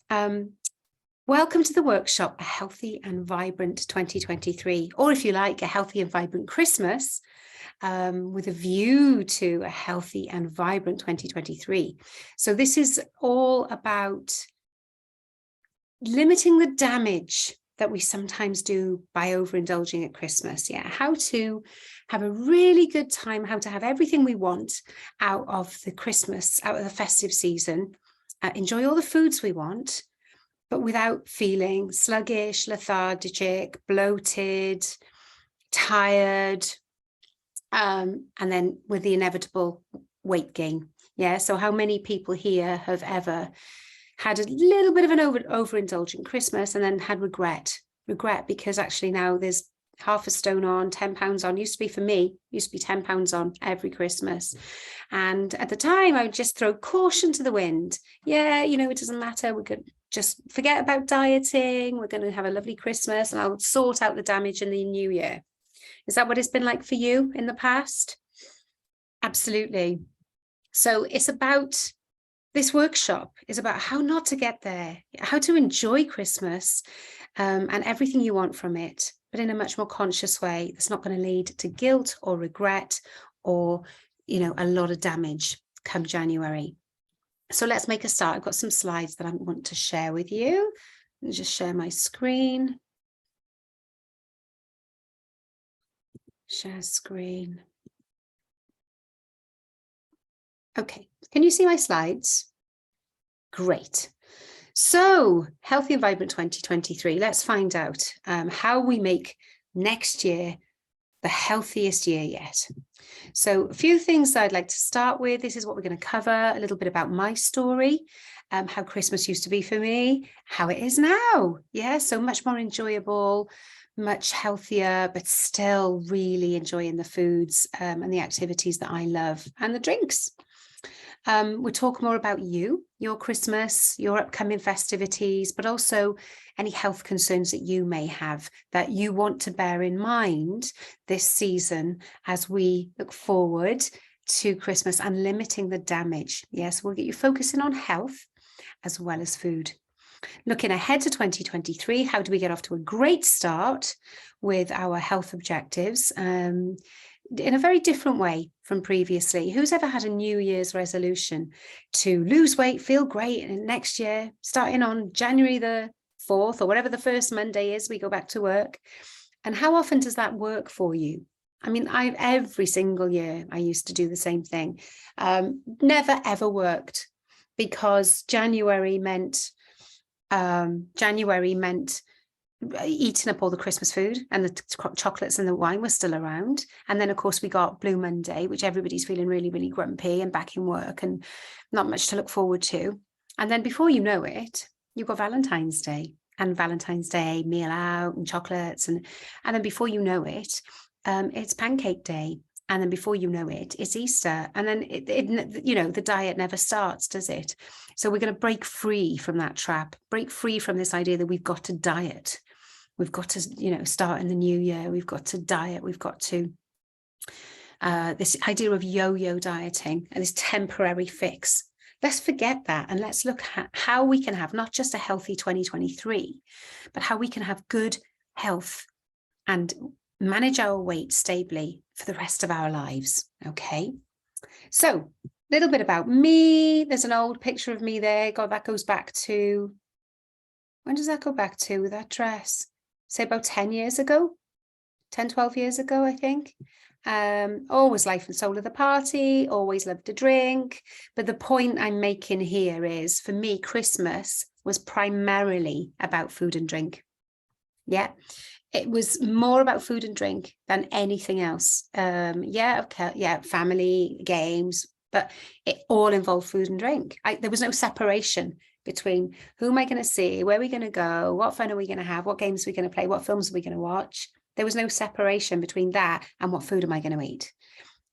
Welcome to the workshop, A Healthy and Vibrant 2023, or if you like, A Healthy and Vibrant Christmas, with a view to a healthy and vibrant 2023. So this is all about limiting the damage that we sometimes do by overindulging at Christmas. Yeah, how to have a really good time, how to have everything we want out of the Christmas, out of the festive season, enjoy all the foods we want, but without feeling sluggish, lethargic, bloated, tired, and then with the inevitable weight gain. Yeah, so how many people here have ever had a little bit of an overindulgent Christmas and then had regret because actually now there's half a stone on, 10 pounds on. Used to be, for me, used to be 10 pounds on every Christmas. And at the time I would just throw caution to the wind. Yeah, you know, it doesn't matter. We could just forget about dieting. We're going to have a lovely Christmas and I'll sort out the damage in the new year. Is that what it's been like for you in the past? Absolutely. So it's about, this workshop is about how not to get there, how to enjoy Christmas and everything you want from it, but in a much more conscious way that's not going to lead to guilt or regret or, you know, a lot of damage come January. So let's make a start. I've got some slides that I want to share with you. Let me just share my screen. Share screen. Okay, can you see my slides? Great. So, Healthy and Vibrant 2023, let's find out how we make next year the healthiest year yet. So a few things I'd like to start with. This is what we're going to cover, a little bit about my story, how Christmas used to be for me, how it is now. Yeah, so much more enjoyable, much healthier, but still really enjoying the foods and the activities that I love and the drinks. We'll talk more about you, your Christmas, your upcoming festivities, but also any health concerns that you may have that you want to bear in mind this season as we look forward to Christmas and limiting the damage. Yes, we'll get you focusing on health as well as food. Looking ahead to 2023, how do we get off to a great start with our health objectives? In a very different way from previously. Who's ever had a New Year's resolution to lose weight, feel great, and next year, starting on January the 4th or whatever the first Monday is, we go back to work? And how often does that work for you? I mean, every single year I used to do the same thing. Never ever worked, because January meant eating up all the Christmas food, and the chocolates and the wine were still around. And then of course we got Blue Monday, which everybody's feeling really, really grumpy and back in work and not much to look forward to. And then before you know it, you've got Valentine's Day, and Valentine's Day meal out and chocolates, and then before you know it, it's Pancake Day. And then before you know it, it's Easter. And then, you know, the diet never starts, does it? So we're going to break free from that trap, break free from this idea that we've got to diet. We've got to, you know, start in the new year. We've got to diet. We've got to, this idea of yo-yo dieting and this temporary fix. Let's forget that, and let's look at how we can have not just a healthy 2023, but how we can have good health and manage our weight stably for the rest of our lives. Okay, so a little bit about me. There's an old picture of me there. God, that goes back to, when does that go back to with that dress? Say about 10 years ago, 10, 12 years ago, I think. Always life and soul of the party, always loved to drink. But the point I'm making here is, for me, Christmas was primarily about food and drink. Yeah. It was more about food and drink than anything else. Yeah, okay, yeah, family, games, but it all involved food and drink. There was no separation between who am I going to see, where are we going to go, what fun are we going to have, what games are we going to play, what films are we going to watch. There was no separation between that and what food am I going to eat.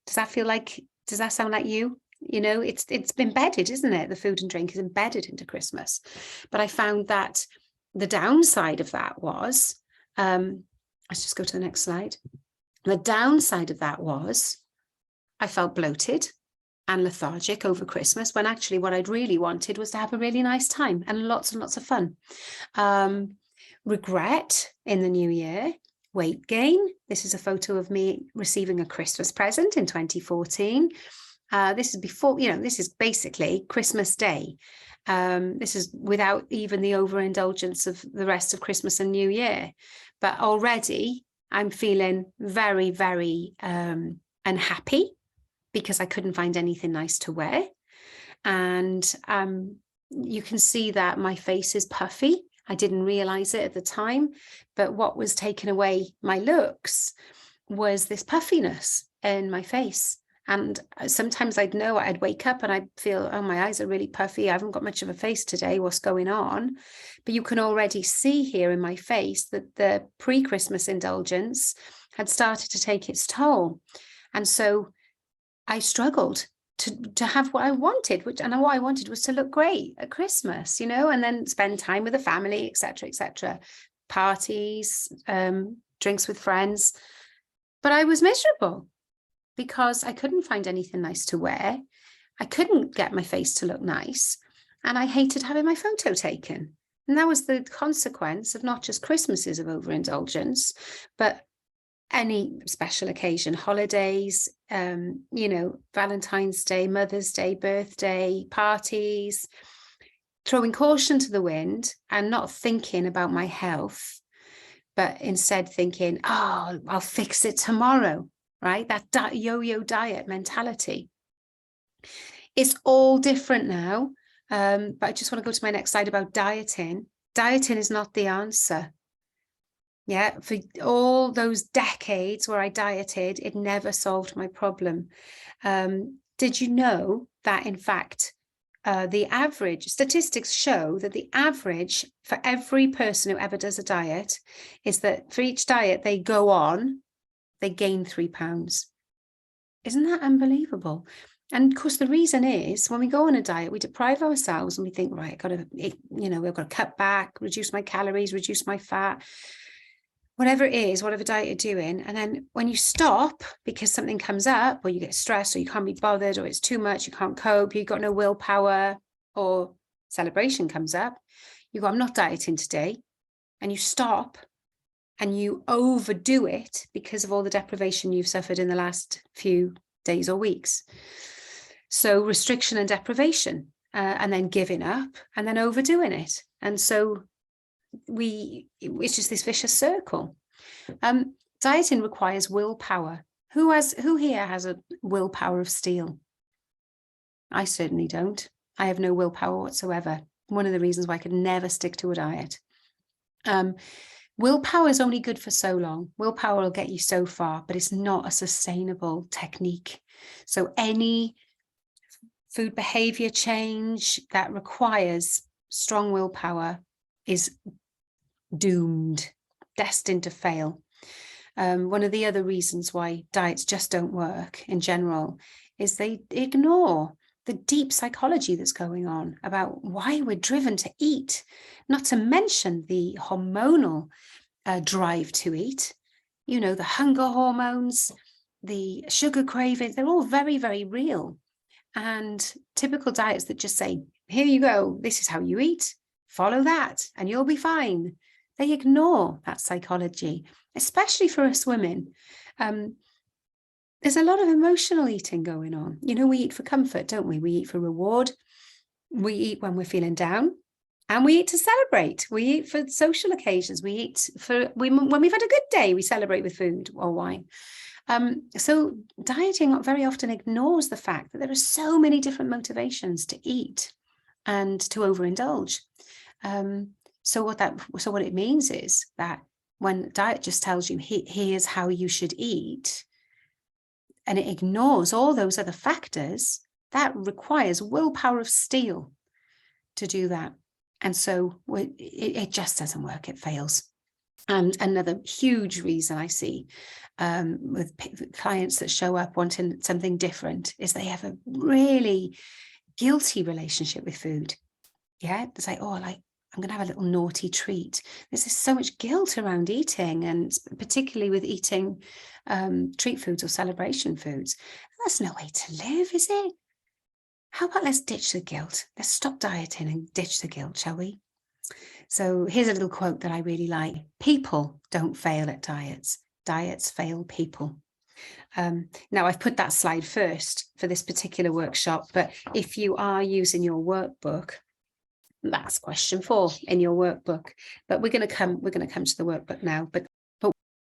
Does that sound like you? You know, it's embedded, isn't it? The food and drink is embedded into Christmas. But I found that the downside of that was, let's just go to the next slide. The downside of that was I felt bloated. and lethargic over Christmas, when actually what I'd really wanted was to have a really nice time and lots of fun. Regret in the new year, weight gain. This is a photo of me receiving a Christmas present in 2014. This is before, this is basically Christmas Day. This is without even the overindulgence of the rest of Christmas and New Year. But already I'm feeling very, very unhappy because I couldn't find anything nice to wear. And you can see that my face is puffy. I didn't realize it at the time, but what was taking away my looks was this puffiness in my face. And sometimes I'd wake up and I'd feel, oh, my eyes are really puffy. I haven't got much of a face today. What's going on? But you can already see here in my face that the pre-Christmas indulgence had started to take its toll. And so I struggled to have what I wanted, what I wanted was to look great at Christmas, and then spend time with the family, etc., parties, drinks with friends. But I was miserable because I couldn't find anything nice to wear. I couldn't get my face to look nice, and I hated having my photo taken. And that was the consequence of not just Christmases of overindulgence, but any special occasion, holidays, Valentine's Day, Mother's Day, birthday, parties, throwing caution to the wind and not thinking about my health, but instead thinking, oh, I'll fix it tomorrow, right? That yo-yo diet mentality. It's all different now, but I just want to go to my next slide about dieting. Dieting is not the answer. Yeah, for all those decades where I dieted, it never solved my problem. Did you know that, in fact, the average statistics show that the average for every person who ever does a diet is that for each diet they go on, they gain 3 pounds. Isn't that unbelievable? And of course, the reason is when we go on a diet, we deprive ourselves and we think, right, we've got to cut back, reduce my calories, reduce my fat, whatever it is, whatever diet you're doing. And then when you stop because something comes up, or you get stressed, or you can't be bothered, or it's too much, you can't cope, you've got no willpower, or celebration comes up, you go, I'm not dieting today. And you stop and you overdo it because of all the deprivation you've suffered in the last few days or weeks. So restriction and deprivation, and then giving up, and then overdoing it. And so it's just this vicious circle. Dieting requires willpower. Who here has a willpower of steel? I certainly don't. I have no willpower whatsoever. One of the reasons why I could never stick to a diet. Willpower is only good for so long. Willpower will get you so far, but it's not a sustainable technique. So any food behavior change that requires strong willpower is doomed, destined to fail. One of the other reasons why diets just don't work in general is they ignore the deep psychology that's going on about why we're driven to eat, not to mention the hormonal drive to eat, the hunger hormones, the sugar cravings, they're all very, very real. And typical diets that just say, here you go, this is how you eat, follow that, and you'll be fine. They ignore that psychology, especially for us women. There's a lot of emotional eating going on. We eat for comfort, don't we? We eat for reward. We eat when we're feeling down, and we eat to celebrate. We eat for social occasions. We eat when we've had a good day, we celebrate with food or wine. So dieting very often ignores the fact that there are so many different motivations to eat and to overindulge. So what it means is that when diet just tells you here's how you should eat, and it ignores all those other factors, that requires willpower of steel to do that. And so it just doesn't work, it fails. And another huge reason I see with clients that show up wanting something different is they have a really guilty relationship with food. Yeah, it's like, I'm going to have a little naughty treat. There's so much guilt around eating, and particularly with eating treat foods or celebration foods. That's no way to live, is it? how about let's ditch the guilt? Let's stop dieting and ditch the guilt, shall we? So here's a little quote that I really like. People don't fail at diets. Diets fail people. Now, I've put that slide first for this particular workshop, but if you are using your workbook, that's question 4 in your workbook. But we're going to come to the workbook now. But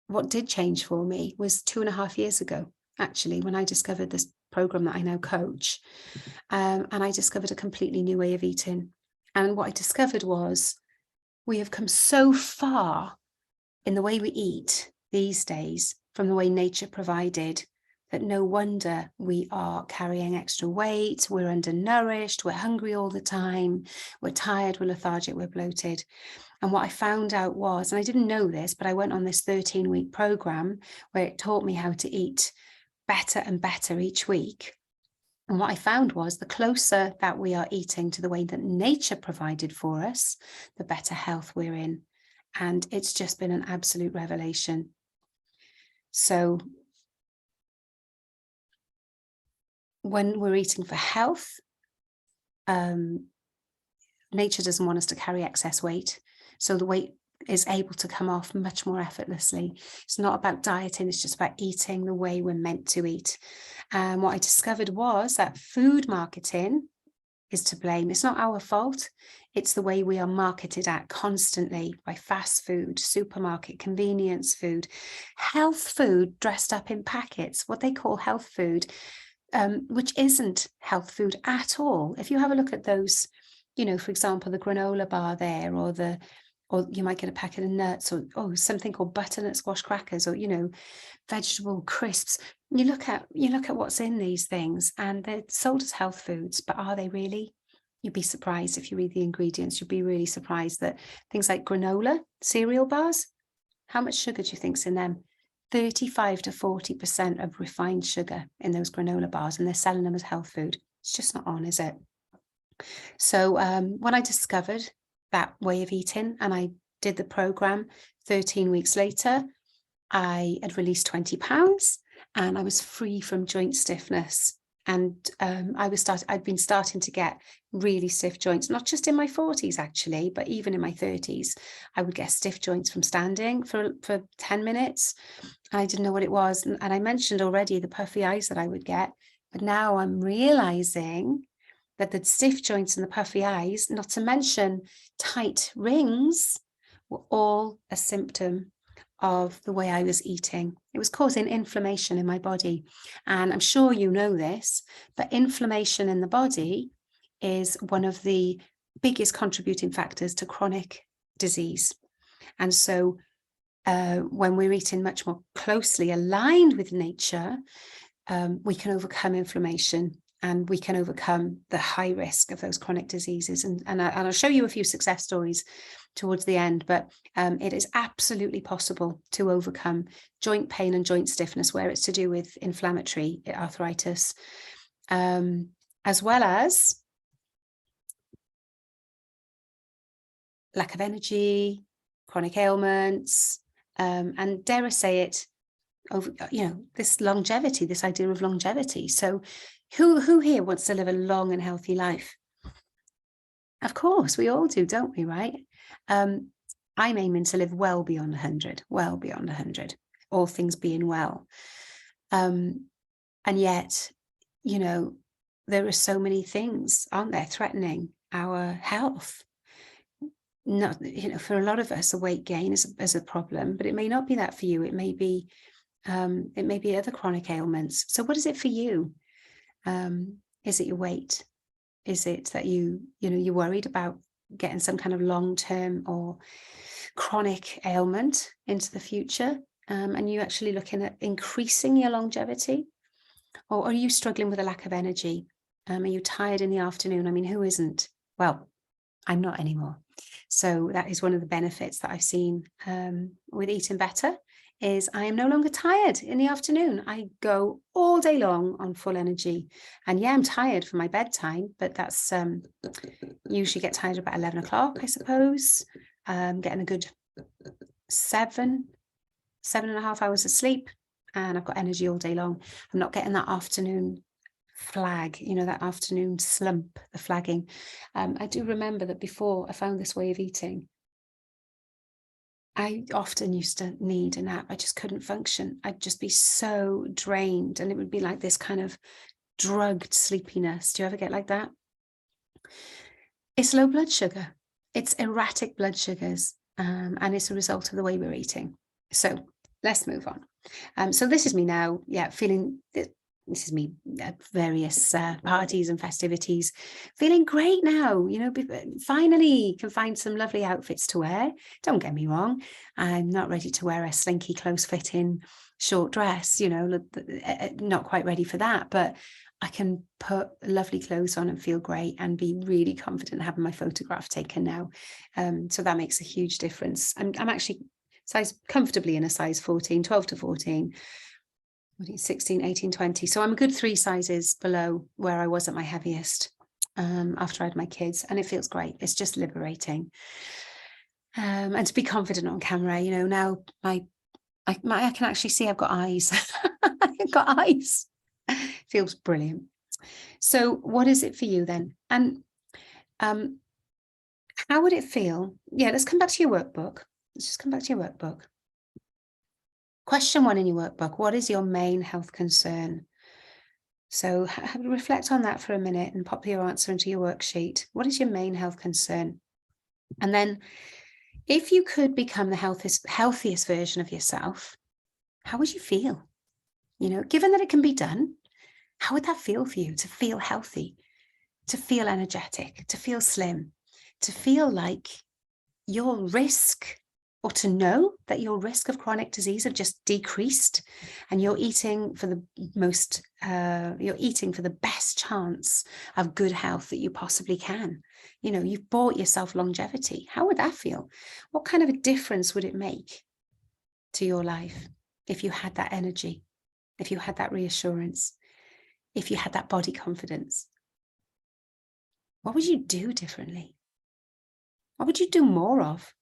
what did change for me was 2.5 years ago, actually, when I discovered this program that I now coach, and I discovered a completely new way of eating. And what I discovered was we have come so far in the way we eat these days from the way nature provided, that no wonder we are carrying extra weight, we're undernourished, we're hungry all the time, we're tired, we're lethargic, we're bloated. And what I found out was, and I didn't know this, but I went on this 13-week program where it taught me how to eat better and better each week. And what I found was the closer that we are eating to the way that nature provided for us, the better health we're in. And it's just been an absolute revelation. So when we're eating for health, nature doesn't want us to carry excess weight. So the weight is able to come off much more effortlessly. It's not about dieting, it's just about eating the way we're meant to eat. And what I discovered was that food marketing is to blame. It's not our fault. It's the way we are marketed at constantly by fast food, supermarket, convenience food, health food dressed up in packets, what they call health food, which isn't health food at all. If you have a look at those, for example, the granola bar there, or you might get a packet of nuts, or something called butternut squash crackers, or vegetable crisps. You look at what's in these things, and they're sold as health foods, but are they really? You'd be surprised if you read the ingredients. You'd be really surprised that things like granola cereal bars, how much sugar do you think's in them? 35 to 40% of refined sugar in those granola bars, and they're selling them as health food. It's just not on, is it? So when I discovered that way of eating and I did the program, 13 weeks later, I had released 20 pounds and I was free from joint stiffness. And I'd been starting to get really stiff joints, not just in my 40s actually, but even in my 30s. I would get stiff joints from standing for 10 minutes. And I didn't know what it was. And I mentioned already the puffy eyes that I would get, but now I'm realizing that the stiff joints and the puffy eyes, not to mention tight rings, were all a symptom of the way I was eating. It was causing inflammation in my body. And I'm sure you know this, but inflammation in the body is one of the biggest contributing factors to chronic disease. And so when we're eating much more closely aligned with nature, we can overcome inflammation and we can overcome the high risk of those chronic diseases. And I'll show you a few success stories towards the end, but it is absolutely possible to overcome joint pain and joint stiffness where it's to do with inflammatory arthritis, as well as lack of energy, chronic ailments, and dare I say it, over this longevity, this idea of longevity. So who here wants to live a long and healthy life? Of course, we all do, don't we, right? I'm aiming to live well beyond 100, all things being well. And yet, there are so many things, aren't there, threatening our health. Not, for a lot of us, a weight gain is a problem, but it may not be that for you. It may be other chronic ailments. So what is it for you? Is it your weight? Is it that you're worried about getting some kind of long-term or chronic ailment into the future? And you actually looking at increasing your longevity? Or are you struggling with a lack of energy? Are you tired in the afternoon? I mean, who isn't? Well, I'm not anymore. So that is one of the benefits that I've seen with eating better, is I am no longer tired in the afternoon. I go all day long on full energy. And yeah, I'm tired for my bedtime, but that's usually get tired about 11 o'clock, I suppose. Getting a good 7.5 hours of sleep, and I've got energy all day long. I'm not getting that afternoon flag, you know, that afternoon slump, the flagging. I do remember that before I found this way of eating, I often used to need a nap. I just couldn't function. I'd just be so drained, and it would be like this kind of drugged sleepiness. Do you ever get like that? It's low blood sugar. It's erratic blood sugars, and it's a result of the way we're eating. So let's move on. So this is me now, feeling, this is me at various parties and festivities, feeling great now, you know, finally can find some lovely outfits to wear. Don't get me wrong, I'm not ready to wear a slinky, close-fitting short dress, you know, not quite ready for that, but I can put lovely clothes on and feel great and be really confident having my photograph taken now. So that makes a huge difference. I'm actually comfortably in a size 14, 12 to 14, 16, 18, 20. So I'm a good 3 sizes below where I was at my heaviest after I had my kids. And it feels great. It's just liberating. And to be confident on camera, you know, now I can actually see I've got eyes. I've got eyes. Feels brilliant. So what is it for you then? And how would it feel? Yeah, let's come back to your workbook. Let's just come back to your workbook. Question 1 in your workbook: what is your main health concern? So reflect on that for a minute and pop your answer into your worksheet. What is your main health concern? And then if you could become the healthiest version of yourself, how would you feel? You know, given that it can be done, how would that feel for you to feel healthy, to feel energetic, to feel slim, to feel like your risk, or to know that your risk of chronic disease have just decreased, and you're eating for the best chance of good health that you possibly can. You know, you've bought yourself longevity. How would that feel? What kind of a difference would it make to your life if you had that energy, if you had that reassurance, if you had that body confidence? What would you do differently? What would you do more of?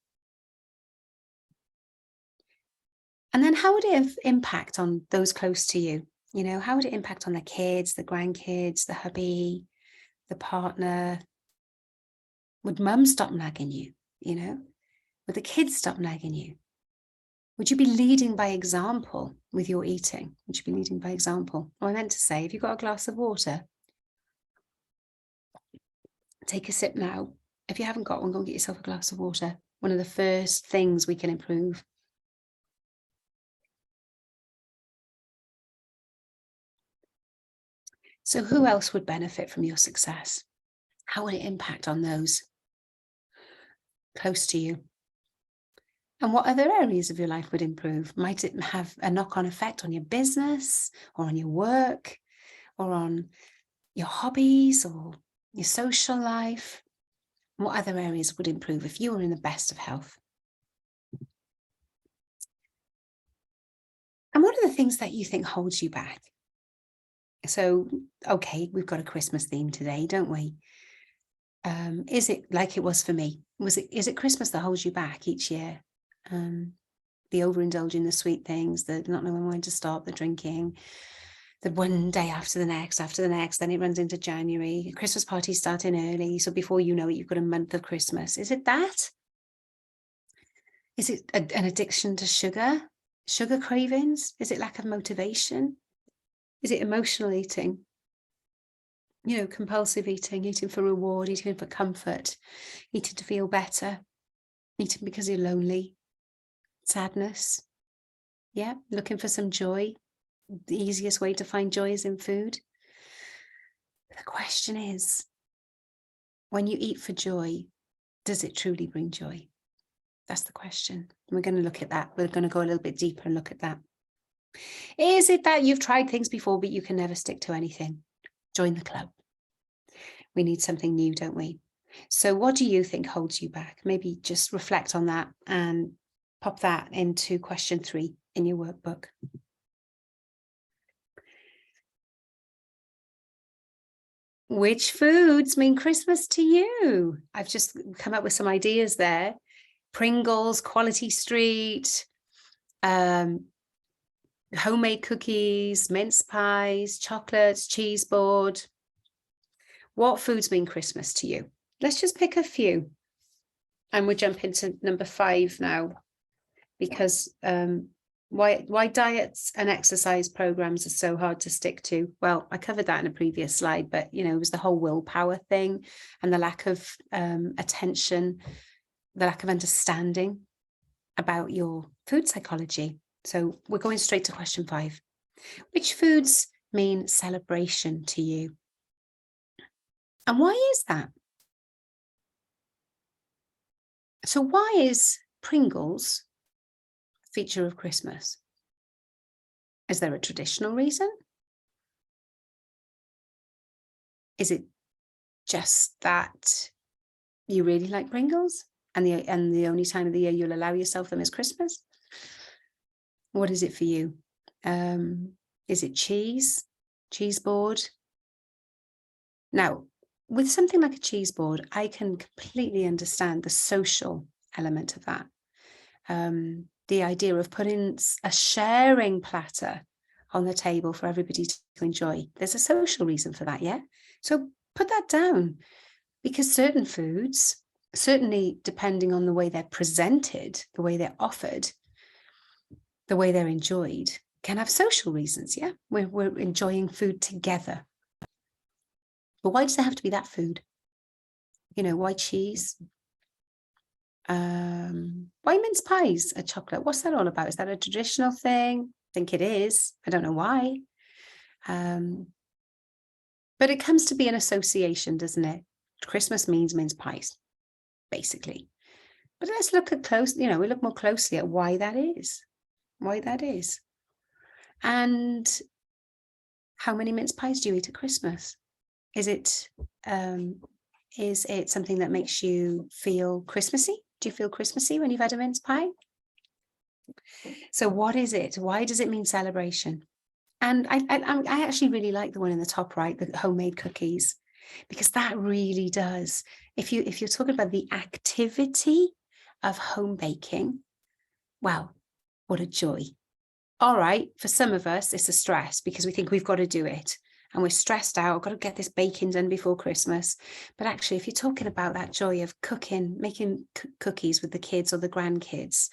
And then how would it impact on those close to you? You know, how would it impact on the kids, the grandkids, the hubby, the partner? Would mum stop nagging you? You know, would the kids stop nagging you? Would you be leading by example with your eating? Would you be leading by example? Oh, I meant to say, if you've got a glass of water, take a sip now. If you haven't got one, go and get yourself a glass of water. One of the first things we can improve. So who else would benefit from your success? How would it impact on those close to you? And what other areas of your life would improve? Might it have a knock-on effect on your business, or on your work, or on your hobbies, or your social life? What other areas would improve if you were in the best of health? And what are the things that you think holds you back? So, okay, we've got a Christmas theme today, don't we? Is it like it was for me? Is it Christmas that holds you back each year? The overindulging the sweet things, the not knowing when to stop, the drinking, the one day after the next, then it runs into January. Christmas parties starting early, so before you know it, you've got a month of Christmas. Is it that? Is it an addiction to sugar cravings? Is it lack of motivation? Is it emotional eating? You know, compulsive eating, eating for reward, eating for comfort, eating to feel better, eating because you're lonely, sadness. Yeah, looking for some joy. The easiest way to find joy is in food. But the question is, when you eat for joy, does it truly bring joy? That's the question. We're going to look at that. We're going to go a little bit deeper and look at that. Is it that you've tried things before, but you can never stick to anything? Join the club. We need something new, don't we? So what do you think holds you back? Maybe just reflect on that and pop that into question 3 in your workbook. Which foods mean Christmas to you? I've just come up with some ideas there. Pringles, Quality Street, homemade cookies, mince pies, chocolates, cheese board. What foods mean Christmas to you? Let's just pick a few. And we'll jump into number 5 now, because why diets and exercise programs are so hard to stick to. Well, I covered that in a previous slide, but it was the whole willpower thing and the lack of attention, the lack of understanding about your food psychology. So we're going straight to question 5. Which foods mean celebration to you? And why is that? So why is Pringles a feature of Christmas? Is there a traditional reason? Is it just that you really like Pringles and the only time of the year you'll allow yourself them is Christmas? What is it for you? Is it cheese board? Now, with something like a cheese board, I can completely understand the social element of that. The idea of putting a sharing platter on the table for everybody to enjoy. There's a social reason for that, yeah? So put that down, because certain foods, certainly depending on the way they're presented, the way they're offered, the way they're enjoyed, can have social reasons, yeah? We're enjoying food together. But why does it have to be that food? Why cheese? Why mince pies, a chocolate? What's that all about? Is that a traditional thing? I think it is. I don't know why. But it comes to be an association, doesn't it? Christmas means mince pies, basically. But let's look we look more closely at why that is. And how many mince pies do you eat at Christmas? Is it something that makes you feel Christmassy? Do you feel Christmassy when you've had a mince pie? So what is it? Why does it mean celebration? And I actually really like the one in the top right, the homemade cookies, because that really does. If you're talking about the activity of home baking, wow, what a joy. All right, for some of us, it's a stress because we think we've got to do it. And we're stressed out, I've got to get this baking done before Christmas. But actually, if you're talking about that joy of cooking, making cookies with the kids or the grandkids,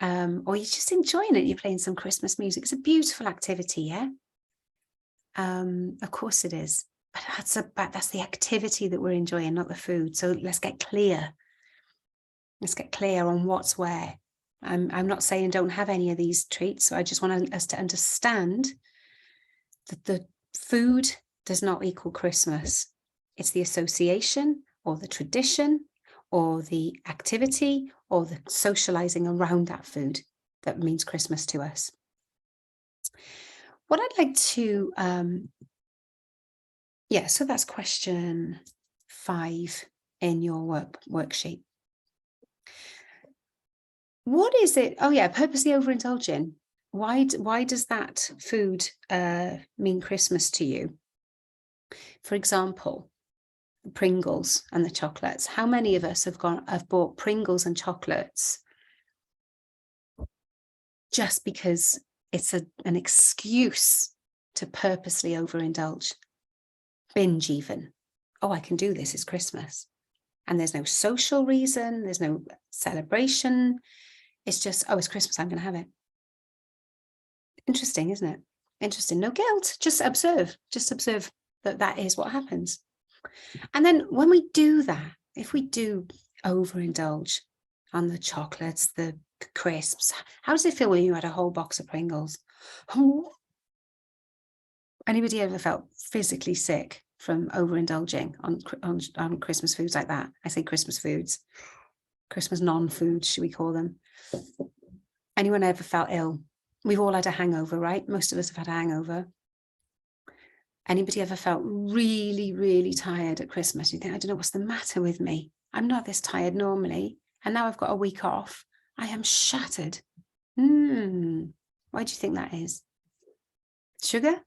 or you're just enjoying it, you're playing some Christmas music, it's a beautiful activity, yeah? Of course it is. But that's the activity that we're enjoying, not the food. So let's get clear. Let's get clear on what's where. I'm not saying don't have any of these treats. So I just want us to understand that the food does not equal Christmas. It's the association or the tradition or the activity or the socializing around that food that means Christmas to us. What I'd like to, so that's question 5 in your worksheet. What is it? Oh yeah, purposely overindulging. Why does that food mean Christmas to you? For example, Pringles and the chocolates. How many of us have bought Pringles and chocolates just because it's an excuse to purposely overindulge? Binge even. Oh, I can do this, it's Christmas. And there's no social reason, there's no celebration. It's just, oh, it's Christmas, I'm going to have it. Interesting, isn't it? Interesting. No guilt. Just observe that is what happens. And then when we do that, if we do overindulge on the chocolates, the crisps, how does it feel when you had a whole box of Pringles? Anybody ever felt physically sick from overindulging on Christmas foods like that? I say Christmas foods, Christmas non-foods, should we call them? Anyone ever felt ill? We've all had a hangover, right? Most of us have had a hangover. Anybody ever felt really, really tired at Christmas? You think, I don't know what's the matter with me. I'm not this tired normally. And now I've got a week off. I am shattered. Why do you think that is? Sugar?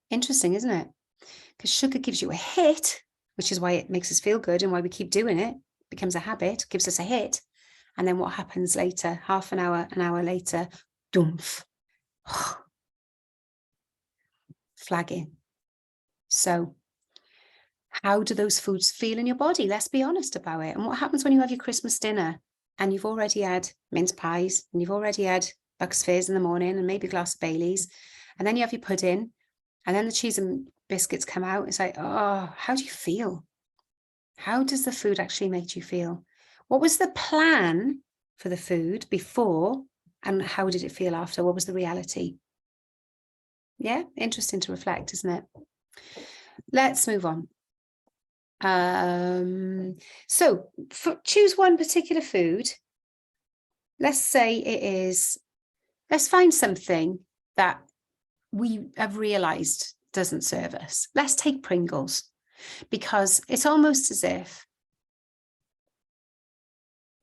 Interesting, isn't it? Because sugar gives you a hit, which is why it makes us feel good and why we keep doing it. It becomes a habit, gives us a hit. And then what happens later? Half an hour later, dumph. Flagging. So how do those foods feel in your body? Let's be honest about it. And what happens when you have your Christmas dinner and you've already had mince pies and you've already had Bucks Fizz in the morning and maybe a glass of Baileys, and then you have your pudding and then the cheese and biscuits come out. It's like, oh, how do you feel? How does the food actually make you feel? What was the plan for the food before and how did it feel after? What was the reality? Yeah, interesting to reflect, isn't it? Let's move on. So choose one particular food. Let's say it is, let's find something that we have realized doesn't serve us. Let's take Pringles, because it's almost as if,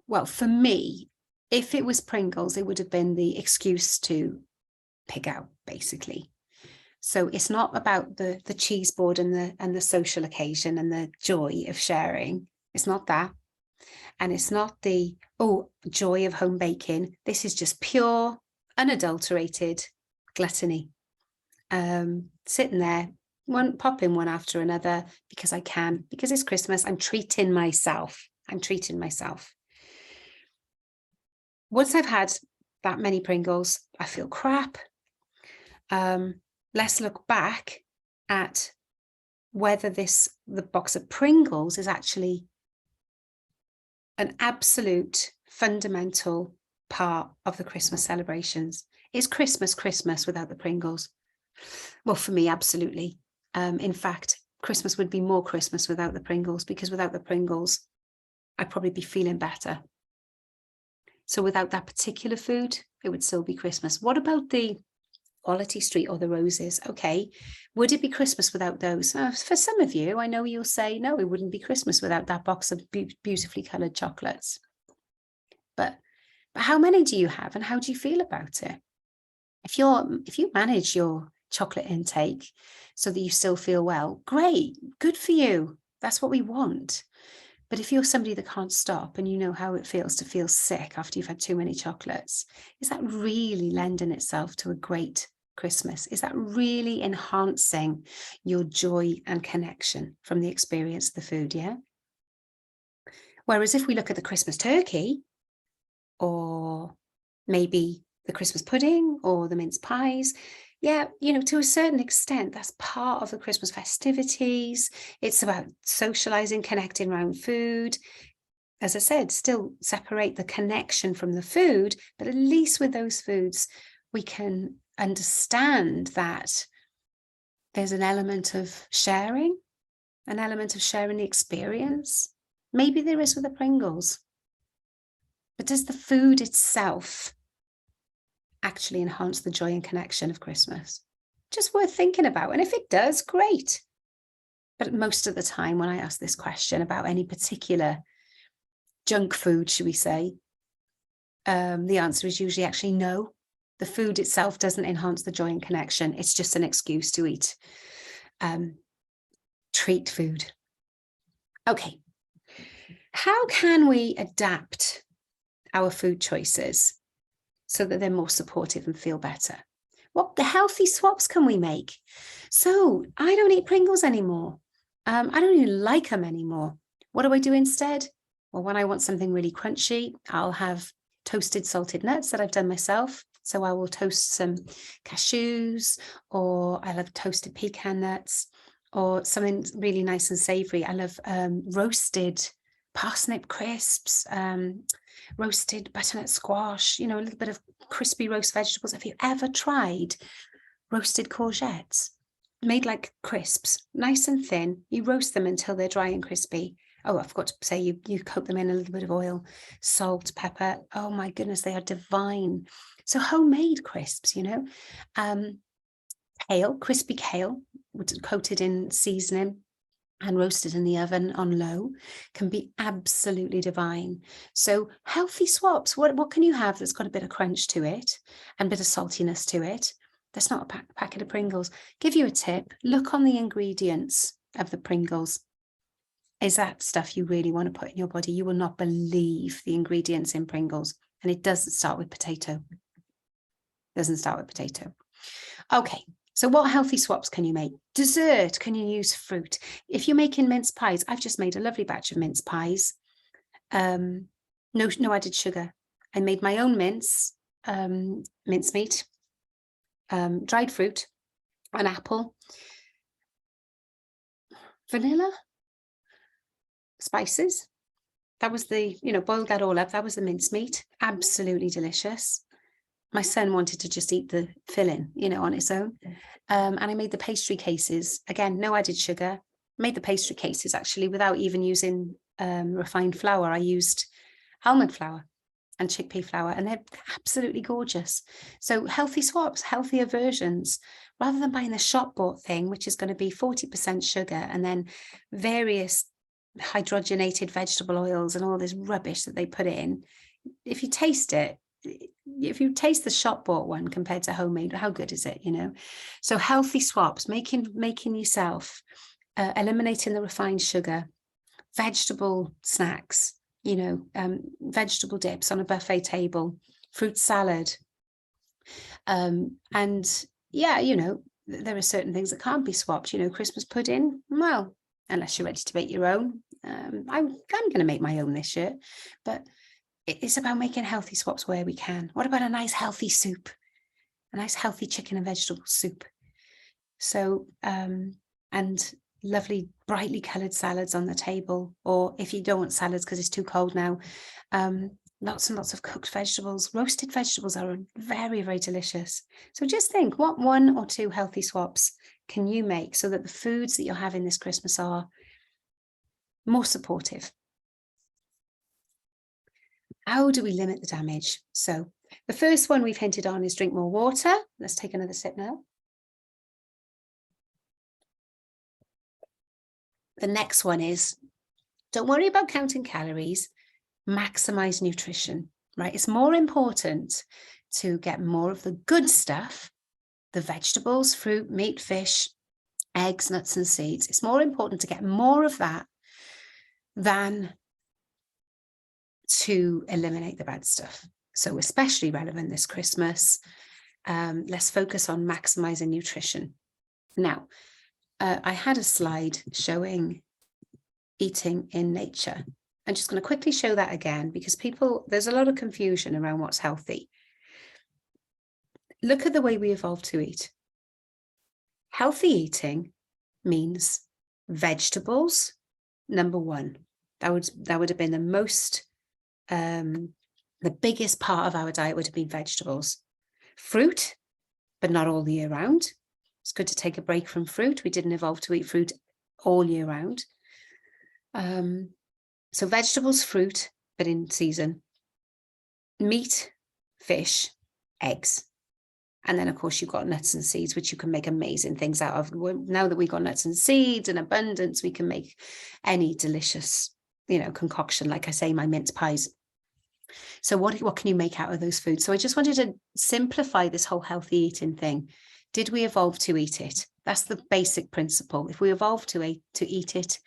well, for me, if it was Pringles, it would have been the excuse to pig out, basically. So it's not about the cheese board and the social occasion and the joy of sharing. It's not that. And it's not the, oh, joy of home baking. This is just pure, unadulterated gluttony. Sitting there, popping one after another because I can, because it's Christmas. I'm treating myself. Once I've had that many Pringles, I feel crap. Let's look back at whether the box of Pringles is actually an absolute fundamental part of the Christmas celebrations. Is Christmas without the Pringles? Well, for me, absolutely. In fact, Christmas would be more Christmas without the Pringles, because without the Pringles, I'd probably be feeling better. So without that particular food, it would still be Christmas. What about the Quality Street or the roses? Okay, would it be Christmas without those? For some of you, I know you'll say, no, it wouldn't be Christmas without that box of beautifully coloured chocolates. But how many do you have and how do you feel about it? If you manage your chocolate intake so that you still feel well, great, good for you. That's what we want. But if you're somebody that can't stop and you know how it feels to feel sick after you've had too many chocolates, is that really lending itself to a great Christmas? Is that really enhancing your joy and connection from the experience of the food? Yeah. Whereas if we look at the Christmas turkey, or maybe the Christmas pudding or the mince pies, yeah, to a certain extent, that's part of the Christmas festivities. It's about socializing, connecting around food. As I said, still separate the connection from the food, but at least with those foods, we can understand that there's an element of sharing the experience. Maybe there is with the Pringles. But does the food itself actually enhance the joy and connection of Christmas? Just worth thinking about. And if it does, great. But most of the time when I ask this question about any particular junk food, should we say, the answer is usually actually no. The food itself doesn't enhance the joy and connection. It's just an excuse to eat treat food. Okay. How can we adapt our food choices so that they're more supportive and feel better? What the healthy swaps can we make? So I don't eat Pringles anymore. I don't even like them anymore. What do I do instead? Well, when I want something really crunchy, I'll have toasted salted nuts that I've done myself. So I will toast some cashews, or I love toasted pecan nuts, or something really nice and savory. I love roasted parsnip crisps, roasted butternut squash, a little bit of crispy roast vegetables. Have you ever tried roasted courgettes? Made like crisps, nice and thin. You roast them until they're dry and crispy. Oh, I forgot to say, you coat them in a little bit of oil, salt, pepper. Oh my goodness, they are divine. So homemade crisps, kale, crispy kale, coated in seasoning and roasted in the oven on low, can be absolutely divine. So healthy swaps, what can you have that's got a bit of crunch to it and a bit of saltiness to it? That's not a packet of Pringles. Give you a tip, look on the ingredients of the Pringles. Is that stuff you really want to put in your body? You will not believe the ingredients in Pringles. And it doesn't start with potato. Doesn't start with potato. Okay, so what healthy swaps can you make? Dessert, can you use fruit? If you're making mince pies, I've just made a lovely batch of mince pies. No added sugar. I made my own mincemeat, dried fruit, an apple, vanilla, spices. That was the, boiled that all up. That was the mincemeat. Absolutely delicious. My son wanted to just eat the filling, on its own. And I made the pastry cases. Again, no added sugar. Made the pastry cases actually without even using refined flour. I used almond flour and chickpea flour, and they're absolutely gorgeous. So healthy swaps, healthier versions, rather than buying the shop bought thing, which is going to be 40% sugar and then various hydrogenated vegetable oils and all this rubbish that they put in. If you taste the shop bought one compared to homemade, how good is it? So healthy swaps, making yourself, eliminating the refined sugar, vegetable snacks, vegetable dips on a buffet table, fruit salad. And yeah, there are certain things that can't be swapped. Christmas pudding, well, unless you're ready to make your own. I'm going to make my own this year, but it's about making healthy swaps where we can. What about a nice healthy soup? A nice healthy chicken and vegetable soup. So, and lovely brightly coloured salads on the table. Or if you don't want salads because it's too cold now, lots and lots of cooked vegetables. Roasted vegetables are very, very delicious. So just think, what 1 or 2 healthy swaps can you make so that the foods that you're having this Christmas are more supportive? How do we limit the damage? So the first one we've hinted on is drink more water. Let's take another sip now. The next one is, don't worry about counting calories, maximize nutrition, right? It's more important to get more of the good stuff, the vegetables, fruit, meat, fish, eggs, nuts and seeds. It's more important to get more of that than to eliminate the bad stuff. So especially relevant this Christmas, let's focus on maximizing nutrition. Now, I had a slide showing eating in nature. I'm just going to quickly show that again because there's a lot of confusion around what's healthy. Look at the way we evolved to eat. Healthy eating means vegetables, number 1. That would have been the most, the biggest part of our diet would have been vegetables. Fruit, but not all year round. It's good to take a break from fruit. We didn't evolve to eat fruit all year round. So vegetables, fruit, but in season. Meat, fish, eggs. And then, of course, you've got nuts and seeds, which you can make amazing things out of. Now that we've got nuts and seeds in abundance, we can make any delicious, concoction. Like I say, my mince pies. So what can you make out of those foods? So I just wanted to simplify this whole healthy eating thing. Did we evolve to eat it? That's the basic principle. If we evolve to eat it,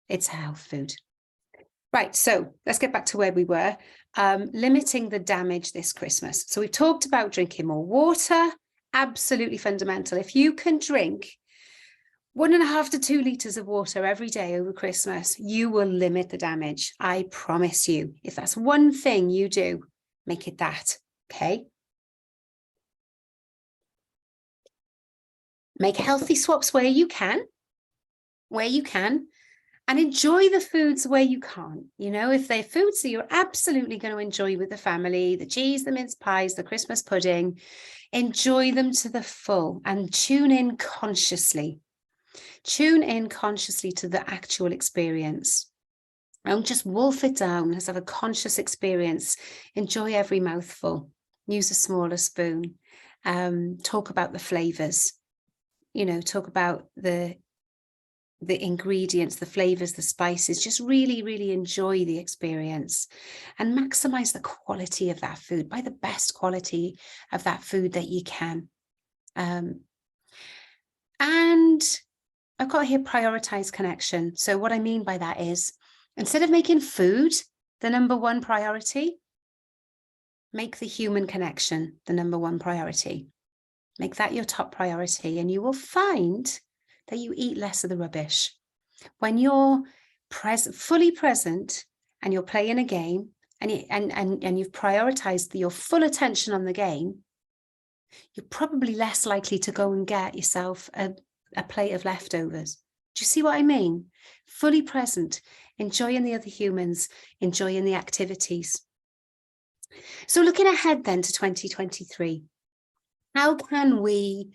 it's a health food. Right, so let's get back to where we were. Limiting the damage this Christmas. So we've talked about drinking more water, absolutely fundamental. If you can drink 1.5 to 2 litres of water every day over Christmas, you will limit the damage. I promise you. If that's one thing you do, make it that, okay? Make healthy swaps where you can, and enjoy the foods where you can't. If they're foods that you're absolutely going to enjoy with the family, the cheese, the mince pies, the Christmas pudding, enjoy them to the full and tune in consciously. Tune in consciously to the actual experience. Don't just wolf it down. Let's have a conscious experience. Enjoy every mouthful. Use a smaller spoon. Talk about the flavors. Talk about the ingredients, the flavors, the spices. Just really, really enjoy the experience and maximize the quality of that food. Buy the best quality of that food that you can. And I've got here prioritize connection. So what I mean by that is, instead of making food the number 1 priority, Make the human connection the number one priority. Make that your top priority, and you will find that you eat less of the rubbish. When you're fully present and you're playing a game and you've prioritized your full attention on the game, you're probably less likely to go and get yourself a plate of leftovers. Do you see what I mean? Fully present, enjoying the other humans, enjoying the activities. So looking ahead then to 2023, how can we,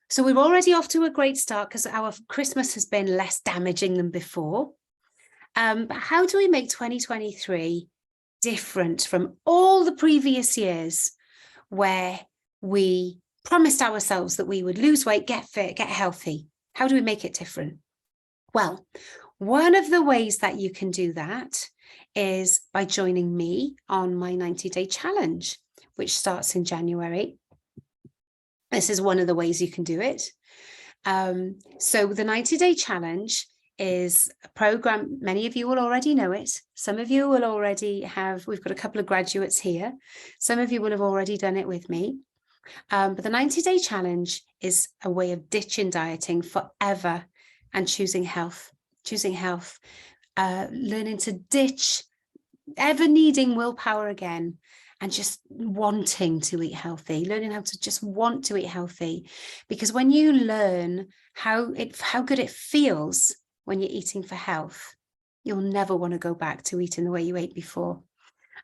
so we're already off to a great start because our Christmas has been less damaging than before. But how do we make 2023 different from all the previous years where we promised ourselves that we would lose weight, get fit, get healthy? How do we make it different? Well, one of the ways that you can do that is by joining me on my 90-day challenge, which starts in January. This is one of the ways you can do it. So the 90-day challenge is a program. Many of you will already know it. Some of you will already have, we've got a couple of graduates here. Some of you will have already done it with me. But the 90-day challenge is a way of ditching dieting forever and choosing health, learning to ditch ever needing willpower again and just wanting to eat healthy, learning how to just want to eat healthy. Because when you learn how good it feels when you're eating for health, you'll never want to go back to eating the way you ate before.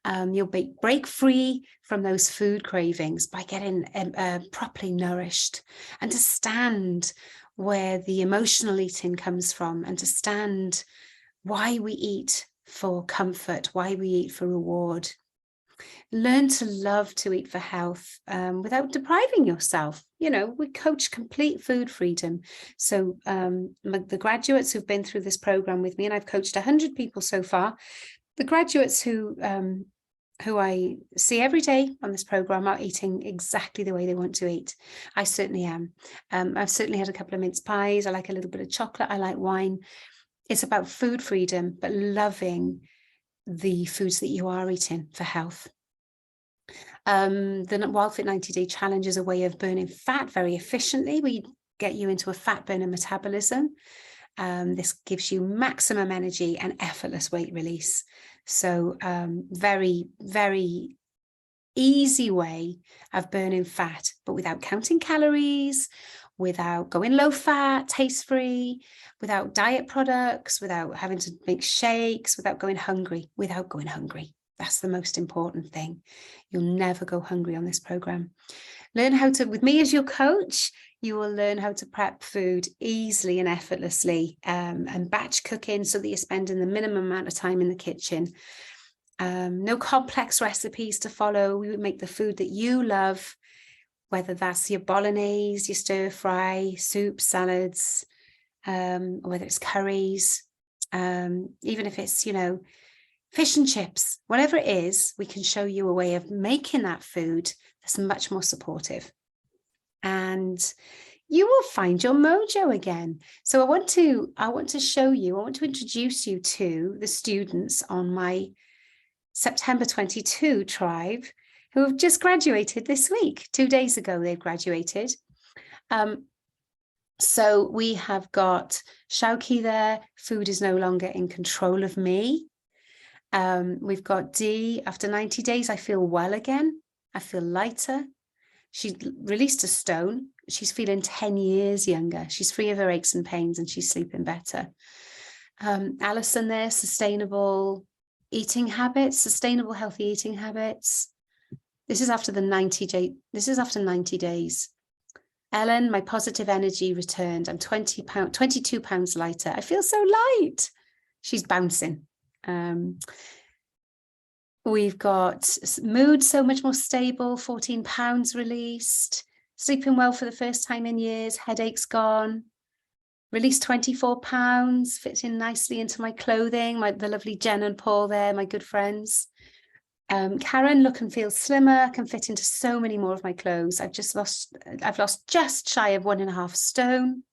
You'll break free from those food cravings by getting properly nourished. Understand where the emotional eating comes from. Understand why we eat for comfort, why we eat for reward. Learn to love to eat for health without depriving yourself. You know, we coach complete food freedom. So the graduates who've been through this program with me, and I've coached 100 people so far, the graduates who I see every day on this program are eating exactly the way they want to eat. I certainly am. I've certainly had a couple of mince pies. I like a little bit of chocolate. I like wine. It's about food freedom, but loving the foods that you are eating for health. The WILDFIT 90-day challenge is a way of burning fat very efficiently. We get you into a fat burner metabolism. This gives you maximum energy and effortless weight release. So very, very easy way of burning fat, but without counting calories, without going low fat, taste free, without diet products, without having to make shakes, without going hungry. That's the most important thing. You'll never go hungry on this program. Learn how to, with me as your coach, you will learn how to prep food easily and effortlessly, and batch cooking so that you're spending the minimum amount of time in the kitchen. No complex recipes to follow. We would make the food that you love, whether that's your bolognese, your stir fry, soup, salads, or whether it's curries, even if it's, you know, fish and chips, whatever it is, we can show you a way of making that food that's much more supportive. And you will find your mojo again. So I want to show you, I want to introduce you to the students on my September 22 tribe who have just graduated this week. 2 days ago, they've graduated. So we have got Shauki there. Food is no longer in control of me. We've got Dee. After 90 days, I feel well again. I feel lighter. She released a stone. She's feeling 10 years younger. She's free of her aches and pains and she's sleeping better. Alison there, sustainable eating habits, sustainable healthy eating habits. This is after the 90 day. This is after 90 days. Ellen, my positive energy returned. I'm 22 pounds lighter. I feel so light. She's bouncing. We've got mood so much more stable, 14 pounds released, sleeping well for the first time in years, headaches gone, released 24 pounds, fits in nicely into my clothing, the lovely Jen and Paul there, my good friends. Karen, look and feel slimmer, can fit into so many more of my clothes. I've lost just shy of 1.5 stone.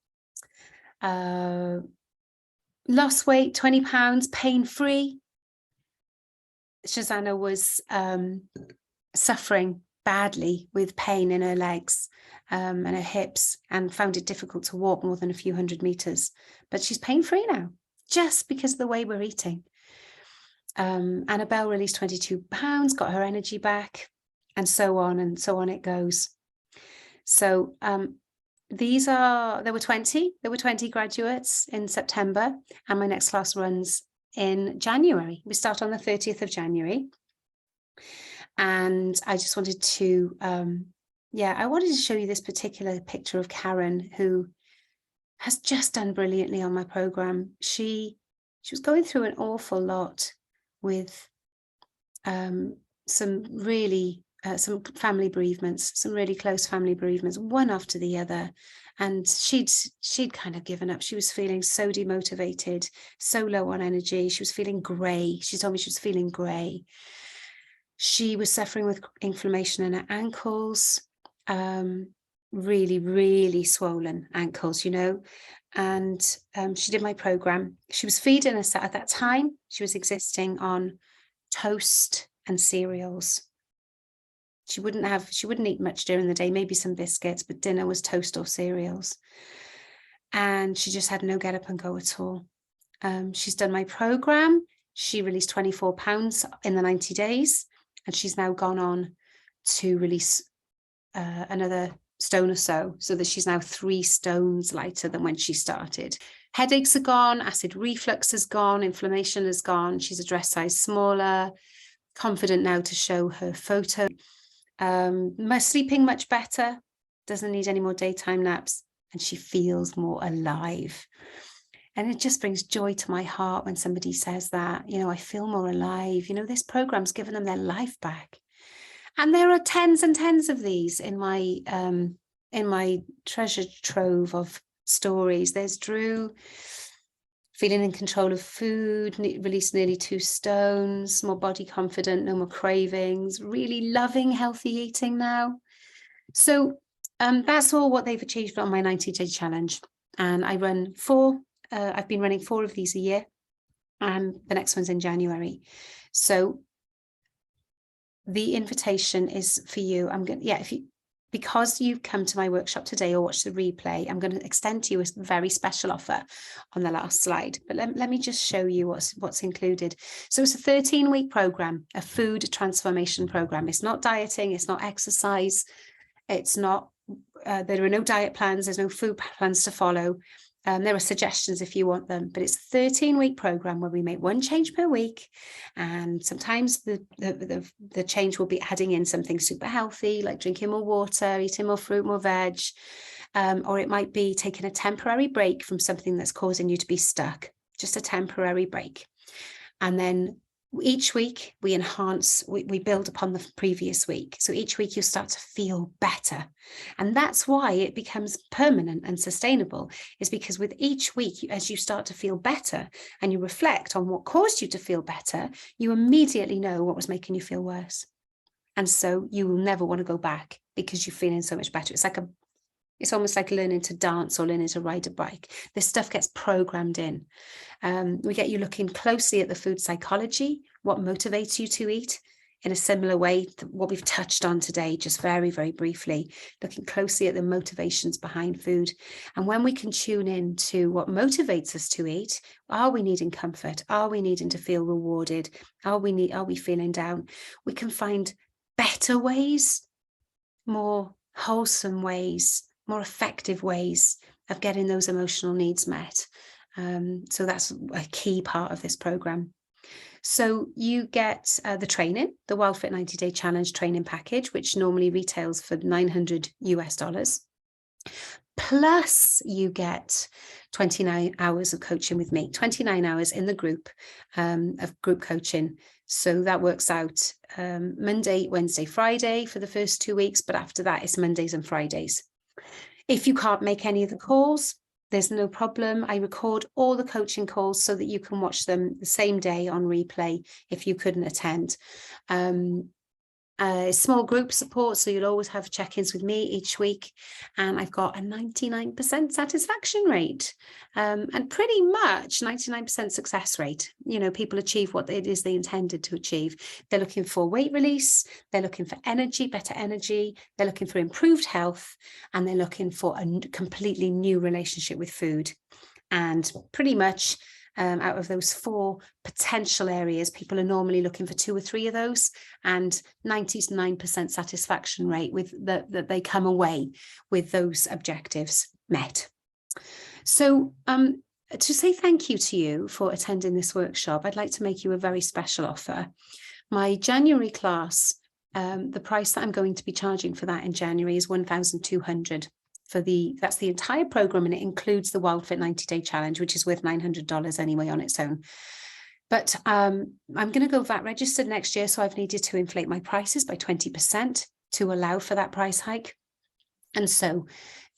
Lost weight, 20 pounds, pain-free. Shazana was suffering badly with pain in her legs and her hips, and found it difficult to walk more than a few hundred meters. But she's pain-free now, just because of the way we're eating. Annabelle released 22 pounds, got her energy back, and so on it goes. So there were 20 graduates in September, and my next class runs in January. We start on the 30th of January. And I just wanted to, I wanted to show you this particular picture of Karen, who has just done brilliantly on my program. She was going through an awful lot with some family bereavements, some really close family bereavements, one after the other. And she'd kind of given up. She was feeling so demotivated, so low on energy. She was feeling grey. She told me she was feeling grey. She was suffering with inflammation in her ankles, really, really swollen ankles, you know. And she did my program. She was feeding us at that time. She was existing on toast and cereals. She wouldn't eat much during the day, maybe some biscuits, but dinner was toast or cereals. And she just had no get up and go at all. She's done my program. She released 24 pounds in the 90 days. And she's now gone on to release another stone or so that she's now 3 stones lighter than when she started. Headaches are gone, acid reflux is gone, inflammation is gone. She's a dress size smaller, confident now to show her photo. Sleeping much better, doesn't need any more daytime naps, and she feels more alive. And it just brings joy to my heart when somebody says that, you know, I feel more alive. You know, this program's given them their life back. And there are tens and tens of these in my treasure trove of stories. There's Drew, feeling in control of food, released nearly 2 stones, more body confident, no more cravings, really loving healthy eating now. So that's all what they've achieved on my 90-day challenge. And I run 4. I've been running 4 of these a year, and the next one's in January. So the invitation is for you. Because you've come to my workshop today or watched the replay, I'm going to extend to you a very special offer on the last slide. But let me just show you what's included. So it's a 13-week program, a food transformation program. It's not dieting, it's not exercise, it's not. There are no diet plans. There's no food plans to follow. There are suggestions if you want them, but it's a 13-week program where we make 1 change per week. And sometimes the change will be adding in something super healthy, like drinking more water, eating more fruit, more veg, or it might be taking a temporary break from something that's causing you to be stuck, just a temporary break. And then each week we enhance, we build upon the previous week. So each week you start to feel better. And that's why it becomes permanent and sustainable, is because with each week, as you start to feel better and you reflect on what caused you to feel better, you immediately know what was making you feel worse. And so you will never want to go back because you're feeling so much better. It's almost like learning to dance or learning to ride a bike. This stuff gets programmed in. We get you looking closely at the food psychology, what motivates you to eat, in a similar way to what we've touched on today, just very, very briefly, looking closely at the motivations behind food. And when we can tune in to what motivates us to eat, are we needing comfort? Are we needing to feel rewarded? Are we feeling down? We can find better ways, more wholesome ways, more effective ways of getting those emotional needs met. So that's a key part of this program. So you get the training, the WILDFIT 90-day challenge training package, which normally retails for $900 US. Plus you get 29 hours of coaching with me, 29 hours in the group of group coaching. So that works out Monday, Wednesday, Friday for the first 2 weeks, but after that it's Mondays and Fridays. If you can't make any of the calls, there's no problem. I record all the coaching calls so that you can watch them the same day on replay if you couldn't attend. Small group support, so you'll always have check-ins with me each week, and I've got a 99% satisfaction rate, and pretty much 99% success rate. You know, people achieve what it is they intended to achieve. They're looking for weight release, they're looking for energy, better energy, they're looking for improved health, and they're looking for a completely new relationship with food. And pretty much out of those 4 potential areas, people are normally looking for 2 or 3 of those, and 99% satisfaction rate with that they come away with those objectives met. So to say thank you to you for attending this workshop, I'd like to make you a very special offer. My January class, the price that I'm going to be charging for that in January is $1,200. That's the entire program, and it includes the WILDFIT 90-day challenge, which is worth $900 anyway on its own. But I'm going to go VAT registered next year, so I've needed to inflate my prices by 20% to allow for that price hike. And so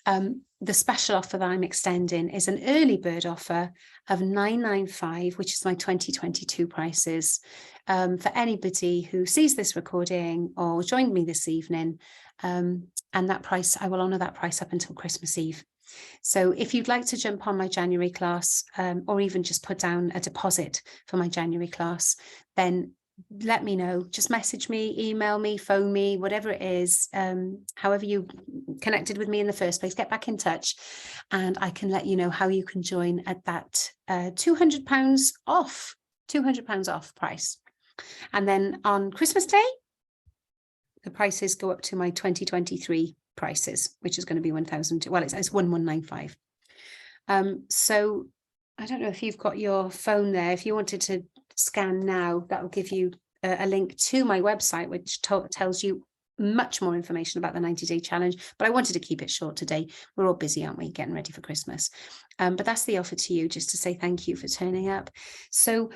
the special offer that I'm extending is an early bird offer of $995, which is my 2022 prices, for anybody who sees this recording or joined me this evening. And that price, I will honour that price up until Christmas Eve. So if you'd like to jump on my January class, or even just put down a deposit for my January class, then let me know. Just message me, email me, phone me, whatever it is, however you connected with me in the first place, get back in touch, and I can let you know how you can join at that £200 off price. And then on Christmas Day, the prices go up to my 2023 prices, which is going to be 1,000. Well, it's 1,195. So I don't know if you've got your phone there. If you wanted to scan now, that will give you a link to my website, which tells you much more information about the 90-day challenge. But I wanted to keep it short today. We're all busy, aren't we, getting ready for Christmas? But that's the offer to you, just to say thank you for turning up. So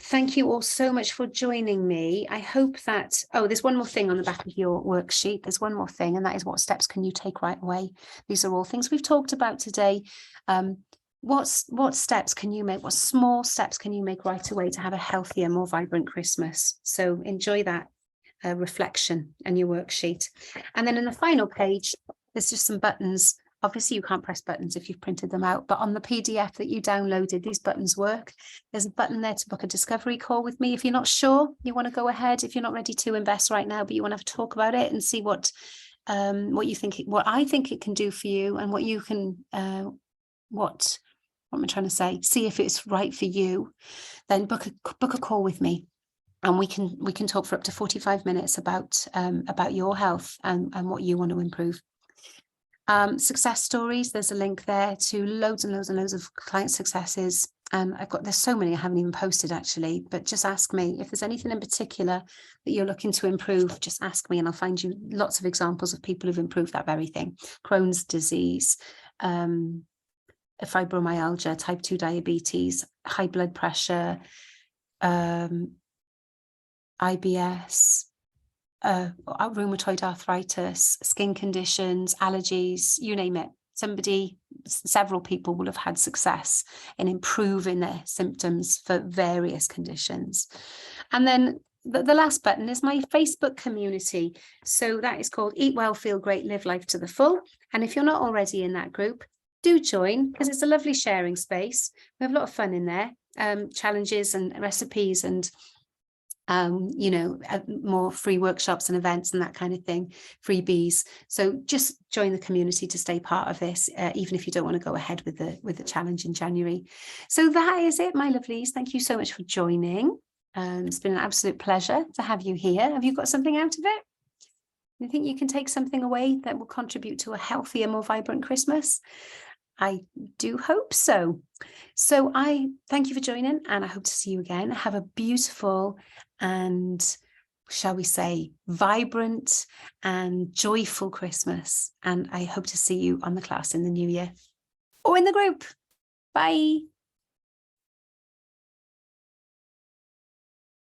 thank you all so much for joining me. I hope that, there's one more thing on the back of your worksheet. There's one more thing, and that is, what steps can you take right away? These are all things we've talked about today. What steps can you make? What small steps can you make right away to have a healthier, more vibrant Christmas? So enjoy that reflection in your worksheet. And then in the final page, there's just some buttons. Obviously, you can't press buttons if you've printed them out, but on the PDF that you downloaded, these buttons work. There's a button there to book a discovery call with me. If you're not sure, you want to go ahead. If you're not ready to invest right now, but you want to have a talk about it and see what you think, what I think it can do for you, and what you can, what am I trying to say? See if it's right for you. Then book a call with me, and we can talk for up to 45 minutes about your health and what you want to improve. Success stories, there's a link there to loads and loads and loads of client successes. There's so many I haven't even posted actually, but just ask me if there's anything in particular that you're looking to improve. Just ask me, and I'll find you lots of examples of people who've improved that very thing. Crohn's disease, fibromyalgia, type 2 diabetes, high blood pressure, IBS, rheumatoid arthritis, skin conditions, allergies, you name it. Several people will have had success in improving their symptoms for various conditions. And then the last button is my Facebook community. So that is called Eat Well, Feel Great, Live Life to the Full. And if you're not already in that group, do join, because it's a lovely sharing space. We have a lot of fun in there, challenges and recipes and more free workshops and events and that kind of thing, freebies. So just join the community to stay part of this, even if you don't want to go ahead with the challenge in January. So that is it, my lovelies. Thank you so much for joining. It's been an absolute pleasure to have you here. Have you got something out of it? You think you can take something away that will contribute to a healthier, more vibrant Christmas? I do hope so. So I thank you for joining, and I hope to see you again. Have a beautiful and, shall we say, vibrant and joyful Christmas. And I hope to see you on the class in the new year or in the group. Bye.